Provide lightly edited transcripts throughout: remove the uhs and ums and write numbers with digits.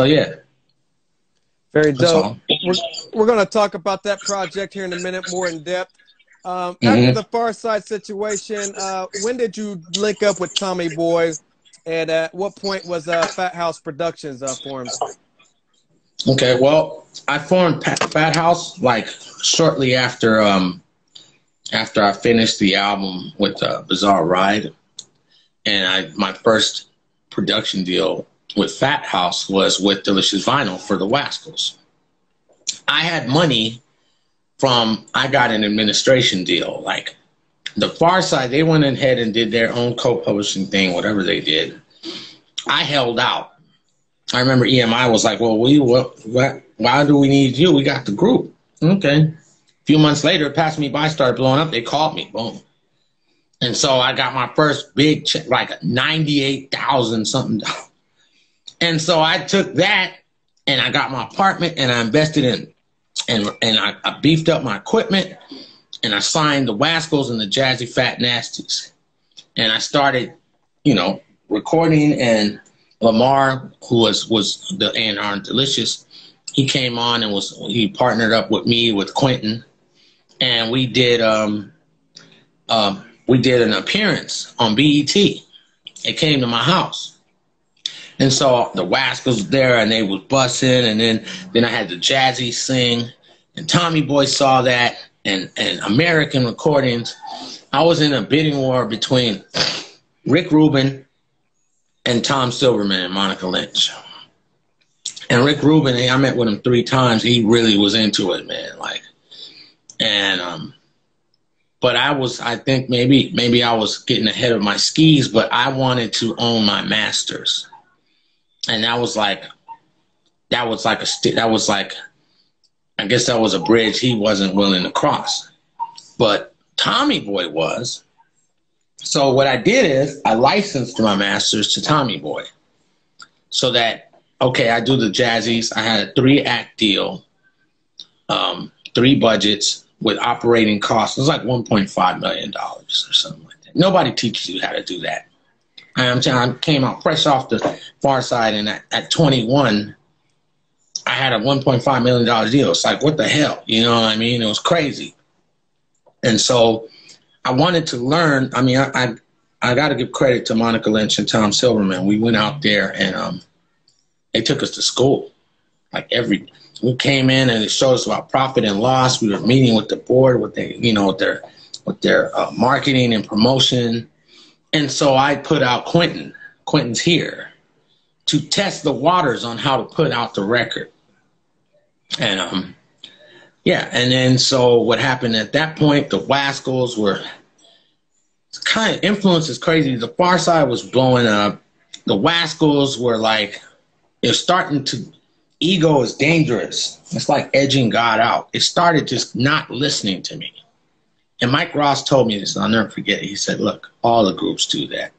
yeah. Very dope. We're going to talk about that project here in a minute more in depth. After the Pharcyde situation, when did you link up with Tommy Boy, and at what point was Fat House Productions formed? Okay, well, I formed Fat House like shortly after I finished the album with Bizarre Ride, and my first production deal with Fat House was with Delicious Vinyl for the Wascals. I had money I got an administration deal. Like the Pharcyde, they went ahead and did their own co-publishing thing, whatever they did. I held out. I remember EMI was like, well, why do we need you? We got the group. Okay. A few months later, Pass Me By started blowing up. They called me. Boom. And so I got my first big check, like $98,000 something. And so I took that and I got my apartment and I invested in, and I beefed up my equipment and I signed the Wascals and the JazzyFatNastees. And I started, recording, and Lamar, who was the A&R in Delicious, he came on and he partnered up with me with Quinton, and we did an appearance on BET. It came to my house. And so the Wascals was there and they was bussing, and then I had the Jazzy sing, and Tommy Boy saw that, and American Recordings. I was in a bidding war between Rick Rubin and Tom Silverman and Monica Lynch. And Rick Rubin, I met with him 3 times. He really was into it, man. But I think maybe I was getting ahead of my skis, but I wanted to own my masters. And I guess that was a bridge he wasn't willing to cross. But Tommy Boy was. So what I did is I licensed my masters to Tommy Boy. So that, okay, I do the Jazzies. I had a 3-act deal, 3 budgets with operating costs. It was like $1.5 million or something like that. Nobody teaches you how to do that. I came out fresh off the Pharcyde, and at 21, I had a $1.5 million deal. It's like, what the hell? You know what I mean? It was crazy. And so I wanted to learn. I mean, I got to give credit to Monica Lynch and Tom Silverman. We went out there and they took us to school. We came in and it showed us about profit and loss. We were meeting with the board, with their marketing and promotion. And so I put out Quinton. Quinton's here to test the waters on how to put out the record. And and then so what happened at that point, the Wascals were kind of, influence is crazy. The Pharcyde was blowing up. The Wascals were like, they're starting to, ego is dangerous. It's like edging God out. It started just not listening to me. And Mike Ross told me this, and I'll never forget it. He said, look, all the groups do that.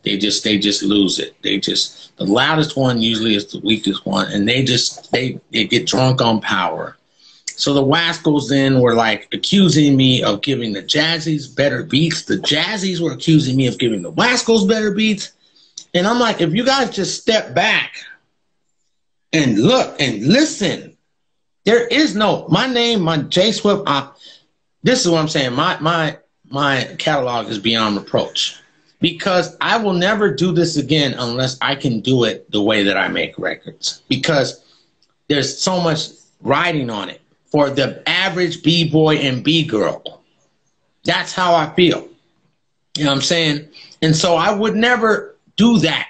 They just lose it. The loudest one usually is the weakest one, and they get drunk on power. So the Wascals then were like accusing me of giving the Jazzies better beats. The Jazzies were accusing me of giving the Wascals better beats. And I'm like, if you guys just step back and look and listen, there is no, my name, my J Swift, this is what I'm saying. My catalog is beyond reproach, because I will never do this again unless I can do it the way that I make records, because there's so much riding on it for the average B-boy and B-girl. That's how I feel. You know what I'm saying? And so I would never do that.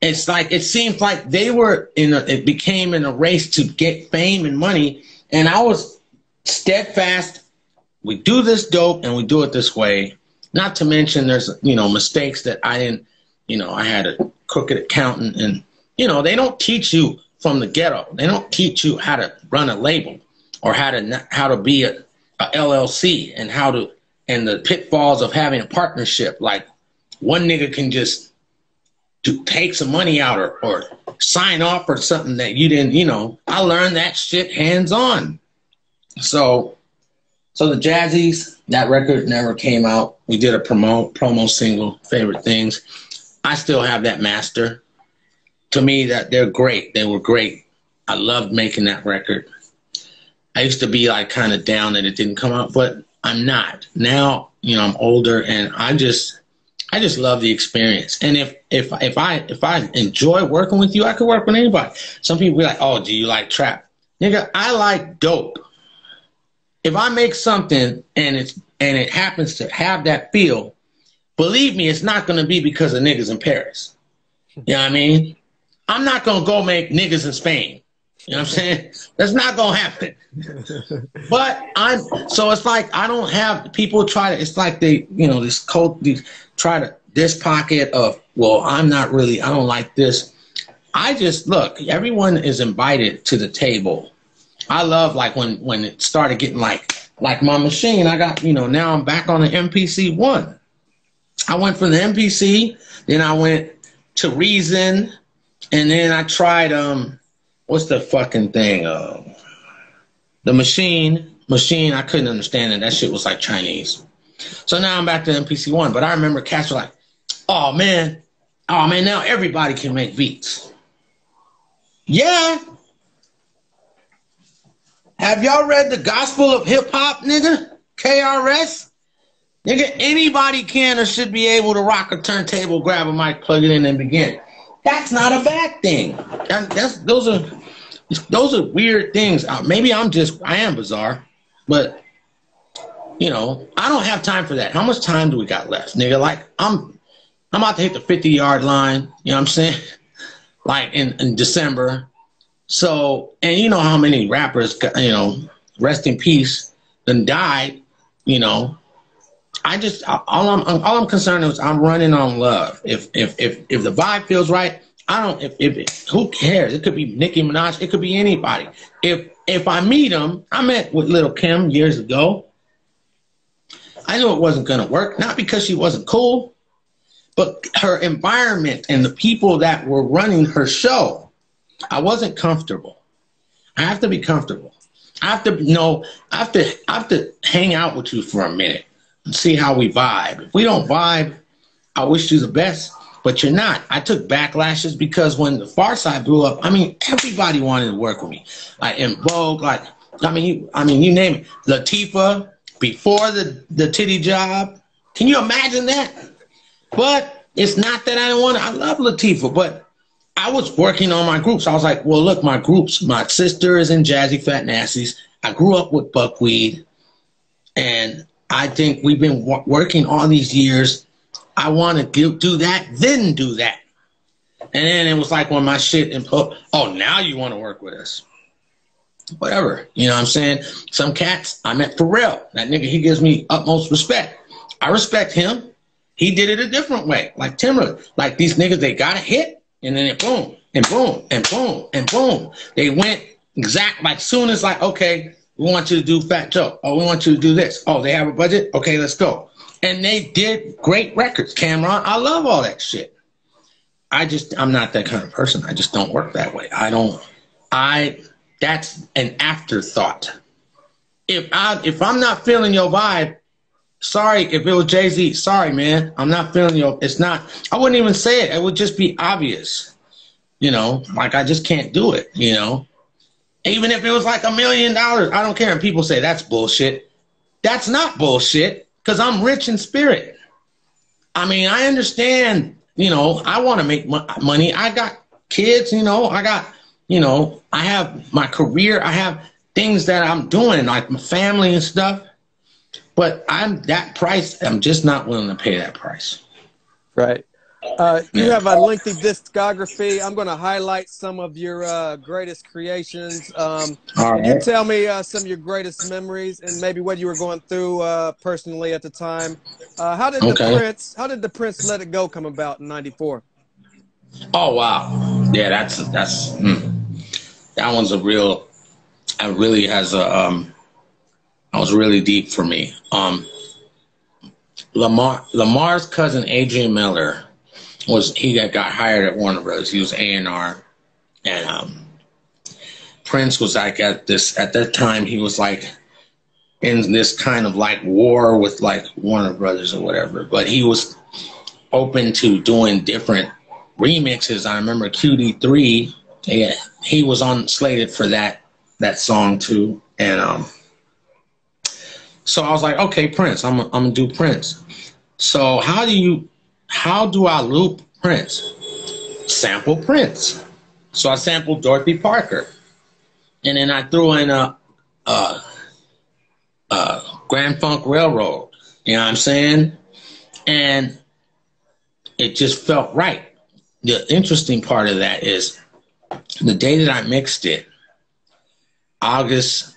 It's like, it seems like they were it became in a race to get fame and money. And I was steadfast. We do this dope and we do it this way. Not to mention there's, mistakes that I didn't, I had a crooked accountant, and, they don't teach you from the ghetto. They don't teach you how to run a label or how to be a LLC, and the pitfalls of having a partnership. Like, one nigga can just take some money out or sign off or something that you didn't, I learned that shit hands on. So the Jazzies, that record never came out. We did a promo single, Favorite Things. I still have that master. to me, that they're great. They were great. I loved making that record. I used to be like kind of down that it didn't come out, but I'm not. Now, you know, I'm older and I just love the experience. And if I enjoy working with you, I could work with anybody. Some people be like, oh, do you like trap? Nigga, I like dope. If I make something and it happens to have that feel, believe me, it's not going to be because of niggas in Paris. You know what I mean? I'm not going to go make niggas in Spain. You know what I'm saying? That's not going to happen. But so it's like I don't have people try to, it's like they, you know, this pocket of, well, I don't like this. I just, look, everyone is invited to the table. I love like when it started getting like my machine, I got, you know, now I'm back on the MPC 1. I went from the MPC, then I went to Reason, and then I tried, what's the fucking thing? The machine, I couldn't understand it. That shit was like Chinese. So now I'm back to MPC 1, but I remember cats were like, oh man, now everybody can make beats. Yeah. Have y'all read The Gospel of Hip Hop, nigga? KRS? Nigga, anybody can or should be able to rock a turntable, grab a mic, plug it in, and begin. That's not a bad thing. Those are weird things. Maybe I am bizarre, but you know, I don't have time for that. How much time do we got left, nigga? Like I'm about to hit the 50-yard line. You know what I'm saying? Like in December. So, and you know how many rappers, you know, rest in peace, then died. You know, all I'm concerned is I'm running on love. If the vibe feels right, who cares? It could be Nicki Minaj, it could be anybody. If I meet him, I met with Lil' Kim years ago. I knew it wasn't gonna work, not because she wasn't cool, but her environment and the people that were running her show. I wasn't comfortable. I have to be comfortable. I have to hang out with you for a minute and see how we vibe. If we don't vibe, I wish you the best, but you're not. I took backlashes because when the Pharcyde blew up, I mean, everybody wanted to work with me. Like in Vogue, you name it. Latifah, before the titty job. Can you imagine that? But it's not that I love Latifah, but I was working on my groups. I was like, well, look, my groups, my sister is in JazzyFatNastees. I grew up with Buckwheat, and I think we've been working all these years. I want to do that, then do that. And then it was like when my shit, oh, now you want to work with us. Whatever. You know what I'm saying? Some cats, I met Pharrell. That nigga, he gives me utmost respect. I respect him. He did it a different way. Like Timberland. Like these niggas, they got a hit. And then it boom, and boom, and boom, and boom. They went like soon as like, okay, we want you to do Fat Joe. Oh, we want you to do this. Oh, they have a budget? Okay, let's go. And they did great records. Cameron, I love all that shit. I'm not that kind of person. I just don't work that way. That's an afterthought. If I'm not feeling your vibe, sorry, if it was Jay-Z, sorry, man, I'm not feeling you. It's not, I wouldn't even say it. It would just be obvious, you know, like I just can't do it, you know. Even if it was like $1 million, I don't care. And people say that's bullshit. That's not bullshit because I'm rich in spirit. I mean, I understand, you know, I want to make money. I got kids, you know, I have my career. I have things that I'm doing, like my family and stuff. But I'm just not willing to pay that price. Right. You have a lengthy discography. I'm going to highlight some of your greatest creations. Can you tell me some of your greatest memories and maybe what you were going through personally at the time? How did the Prince Let It Go come about in '94? Oh wow, yeah, that one's that was really deep for me. Lamar's cousin Adrian Miller got hired at Warner Bros. He was A&R, and Prince was like at that time he was like in this kind of like war with like Warner Brothers or whatever, but he was open to doing different remixes. I remember QD3. Yeah, he was on slated for that song too. And so I was like, okay, Prince. I'm gonna do Prince. So how do I loop Prince? Sample Prince. So I sampled Dorothy Parker, and then I threw in a Grand Funk Railroad. You know what I'm saying? And it just felt right. The interesting part of that is the day that I mixed it, August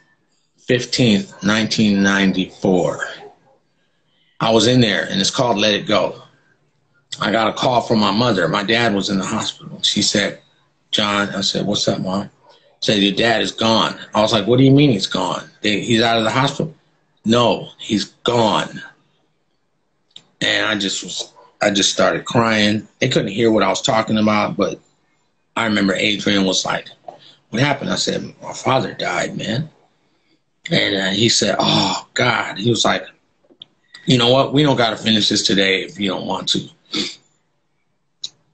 15th, 1994. I was in there, and it's called Let It Go. I got a call from my mother. My dad was in the hospital. She said, John, I said, what's up, Mom? She said, your dad is gone. I was like, what do you mean he's gone? He's out of the hospital? No, he's gone. And I just started crying. They couldn't hear what I was talking about, but I remember Adrian was like, what happened? I said, my father died, man. And he said, oh, God. He was like, you know what? We don't got to finish this today if you don't want to.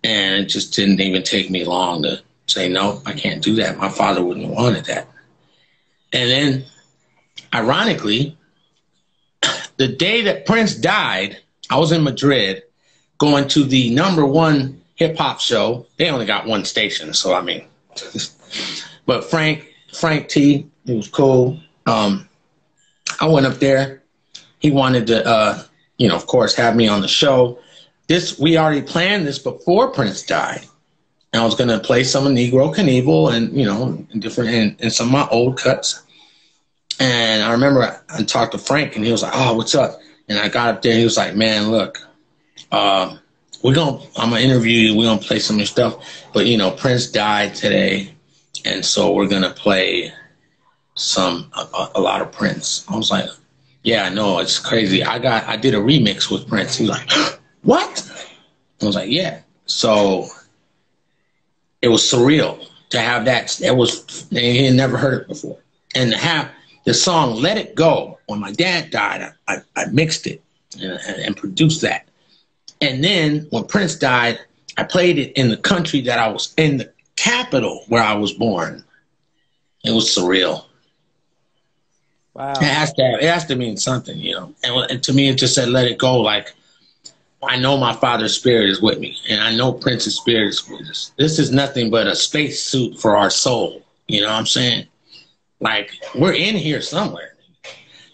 And it just didn't even take me long to say, no, I can't do that. My father wouldn't have wanted that. And then, ironically, the day that Prince died, I was in Madrid going to the #1 hip hop show. They only got one station, so I mean, but Frank T, he was cool. I went up there. He wanted to, of course, have me on the show. We already planned this before Prince died. And I was going to play some of Negro Knievel and some of my old cuts. And I remember I talked to Frank, and he was like, oh, what's up? And I got up there, and he was like, man, look, I'm going to interview you. We're going to play some of your stuff. But, Prince died today, and so we're going to play a lot of Prince. I was like, yeah, I know, it's crazy. I did a remix with Prince. He was like, what? I was like, yeah. So it was surreal to have that. He had never heard it before. And to have the song Let It Go, when my dad died, I mixed it and produced that. And then when Prince died, I played it in the country that I was in, the capital where I was born. It was surreal. Wow. It has to mean something, And to me, it just said, let it go. Like, I know my father's spirit is with me, and I know Prince's spirit is with us. This is nothing but a space suit for our soul. You know what I'm saying? Like, we're in here somewhere.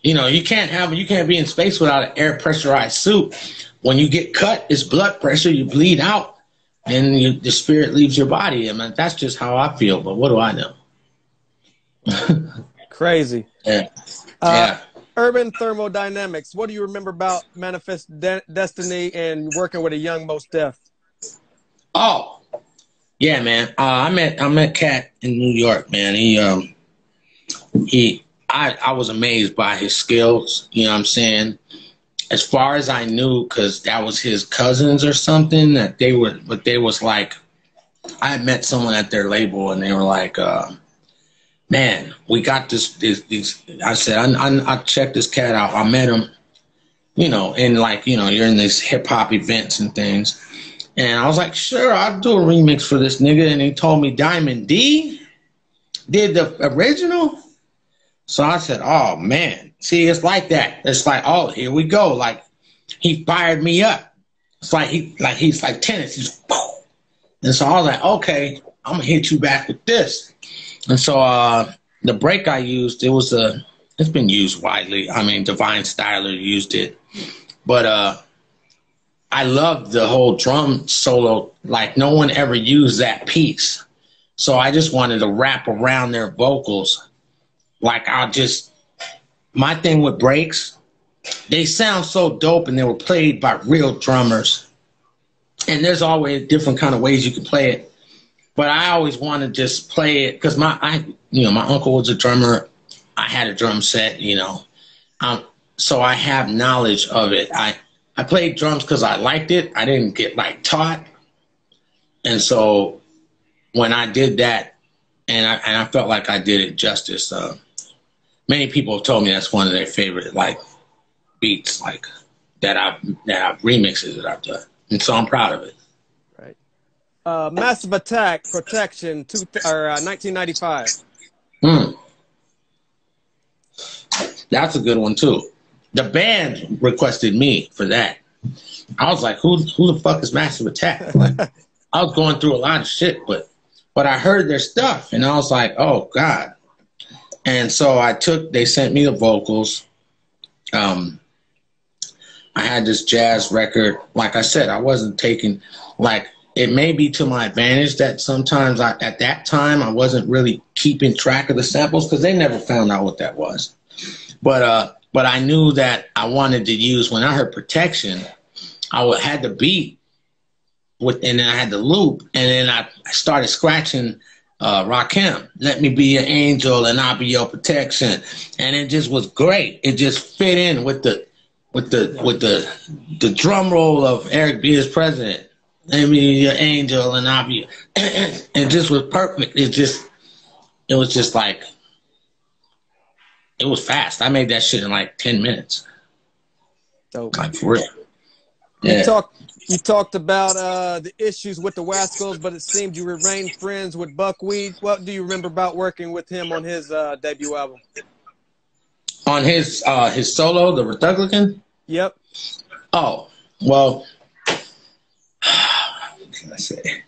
You can't be in space without an air pressurized suit. When you get cut, it's blood pressure, you bleed out, and the spirit leaves your body. I mean, that's just how I feel, but what do I know? Crazy. Yeah. Urban thermodynamics. What do you remember about Manifest Destiny and working with a young Mos Def? Oh, yeah, man. I met Cat in New York, man. I was amazed by his skills. You know what I'm saying? As far as I knew, because that was his cousins or something, but they was like, I had met someone at their label, and they were like, man, we got this. I said, I checked this cat out. I met him, and you're in these hip hop events and things. And I was like, sure, I'll do a remix for this nigga. And he told me Diamond D did the original. So I said, oh man, see, it's like that. It's like, oh, here we go. Like, he fired me up. It's like he's like tennis. He's boom. And so I was like, okay, I'm gonna hit you back with this. And so the break I used, it's been used widely. I mean, Divine Styler used it. But I loved the whole drum solo. Like, no one ever used that piece. So I just wanted to wrap around their vocals. Like, my thing with breaks, they sound so dope, and they were played by real drummers. And there's always different kind of ways you can play it. But I always want to just play it because my uncle was a drummer. I had a drum set, so I have knowledge of it. I played drums because I liked it. I didn't get taught. And so when I did that, and I felt like I did it justice. Many people have told me that's one of their favorite beats that I've remixes that I've done, and so I'm proud of it. Right. Massive Attack, Protection, 1995. That's a good one too. The band requested me for that. I was like, who the fuck is Massive Attack? Like, I was going through a lot of shit, but I heard their stuff and I was like, oh God. And so they sent me the vocals. I had this jazz record. Like I said, I wasn't taking, like, it may be to my advantage that sometimes at that time I wasn't really keeping track of the samples because they never found out what that was. But I knew that I wanted to use, when I heard Protection, I had the beat and then I had the loop, and then I started scratching Rakim, Let Me Be Your Angel and I'll Be Your Protection. And it just was great. It just fit in with the drum roll of Eric B. as president. Let me be your angel and I'll be, it just was perfect. It was just like, it was fast. I made that shit in like 10 minutes. Dope. Like for real. Yeah. You talked about the issues with the Wascals, but it seemed you remained friends with Buckwheat. What do you remember about working with him on his debut album? On his solo, The Republican? Yep. Oh, well, what can I say?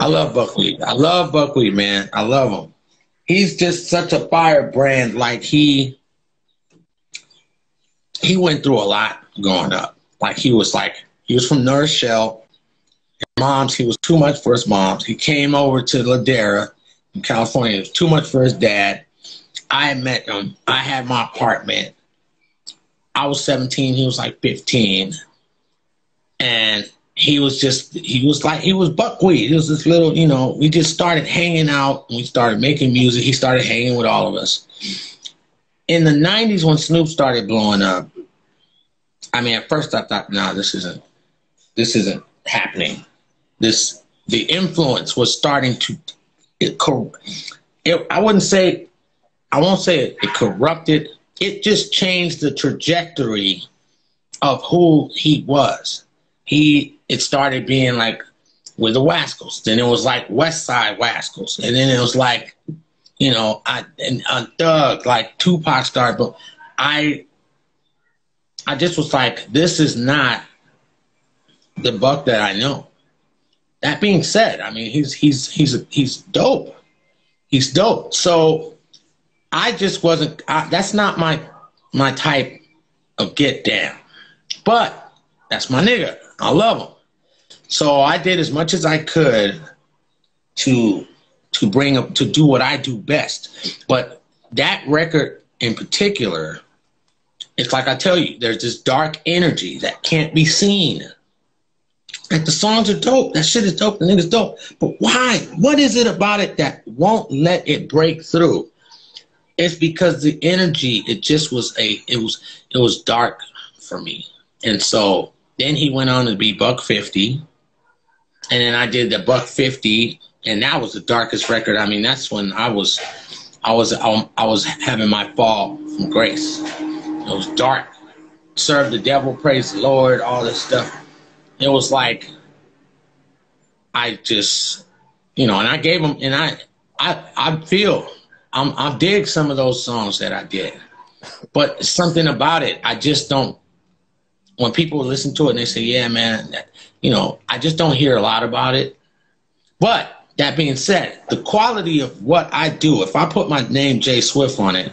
I love Buckwheat. I love Buckwheat, man. I love him. He's just such a firebrand. Like he went through a lot growing up. Like he was from North Shell. He was too much for his moms. He came over to Ladera in California. It was too much for his dad. I met him. I had my apartment. I was 17. He was like 15. And he was Buckwheat. He was this little, we just started hanging out and we started making music. He started hanging with all of us. In the 90s, when Snoop started blowing up, I mean, at first I thought, no, this isn't happening. The influence was starting to, I won't say it corrupted. It just changed the trajectory of who he was. It started being like with the Wascals. Then it was like West Side Wascals. And then it was like, Thug, like Tupac started. But I just was like, this is not the Buck that I know. That being said, I mean, he's dope. He's dope. So I just wasn't, that's not my type of get down. But that's my nigga. I love him. So I did as much as I could to do what I do best. But that record in particular, it's like I tell you, there's this dark energy that can't be seen. Like the songs are dope. That shit is dope. The nigga's dope. But why? What is it about it that won't let it break through? It's because the energy, it was dark for me. And so then he went on to be Buck 50. And then I did the Buck 50, and that was the darkest record. I mean, that's when I was having my fall from grace. It was dark. Serve the devil, praise the Lord, all this stuff. It was like, I just, and I gave them, and I dig some of those songs that I did. But something about it, I just don't, when people listen to it and they say, yeah, man, I just don't hear a lot about it. But that being said, the quality of what I do, if I put my name Jay Swift on it,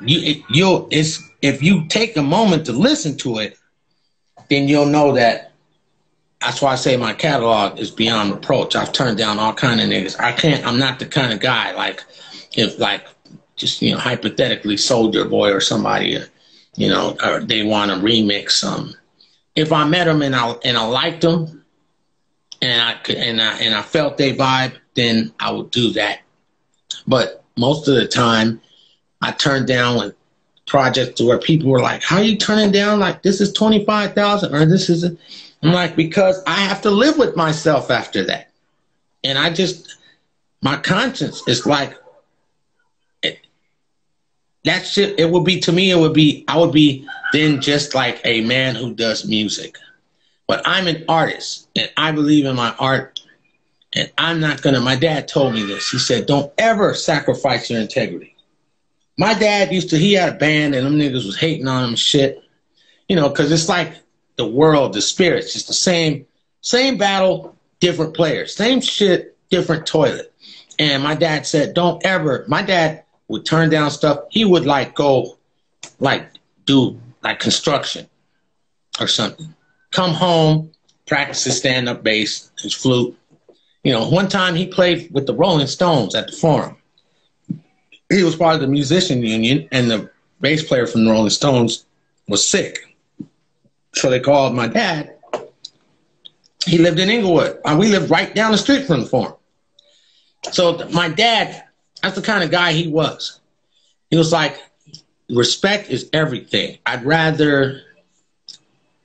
if you take a moment to listen to it, then you'll know that. That's why I say my catalog is beyond reproach. I've turned down all kind of niggas. I'm not the kind of guy hypothetically Soulja Boy or somebody, or they want to remix if I met them and I liked them and I felt they vibe, then I would do that. But most of the time, I turned down with projects where people were like, "How are you turning down? Like this is 25,000 or this is?" I'm like, because I have to live with myself after that, and my conscience is like. That shit, it would be, to me, I would be then just like a man who does music. But I'm an artist, and I believe in my art And I'm not going to, my dad told me this. He said, don't ever sacrifice your integrity. My dad he had a band and them niggas was hating on him and shit. You know, because it's like the world, the spirits, just the same battle, different players. Same shit, different toilet. And my dad said, don't ever, my dad would turn down stuff. He would like go, like do like construction or something. Come home, practice his stand-up bass, his flute. You know, one time he played with the Rolling Stones at the Forum. He was part of the musician union, and the bass player from the Rolling Stones was sick. So they called my dad. He lived in Inglewood. We lived right down the street from the Forum. So my dad, that's the kind of guy he was. He was like, respect is everything. I'd rather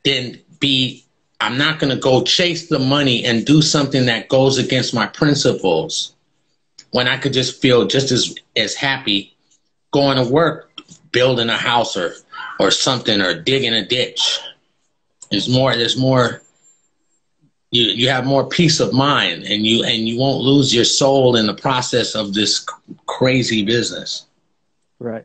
than be, I'm not going to go chase the money and do something that goes against my principles when I could just feel just as happy going to work, building a house or something, or digging a ditch. There's more, you have more peace of mind, and you won't lose your soul in the process of this crazy business. Right.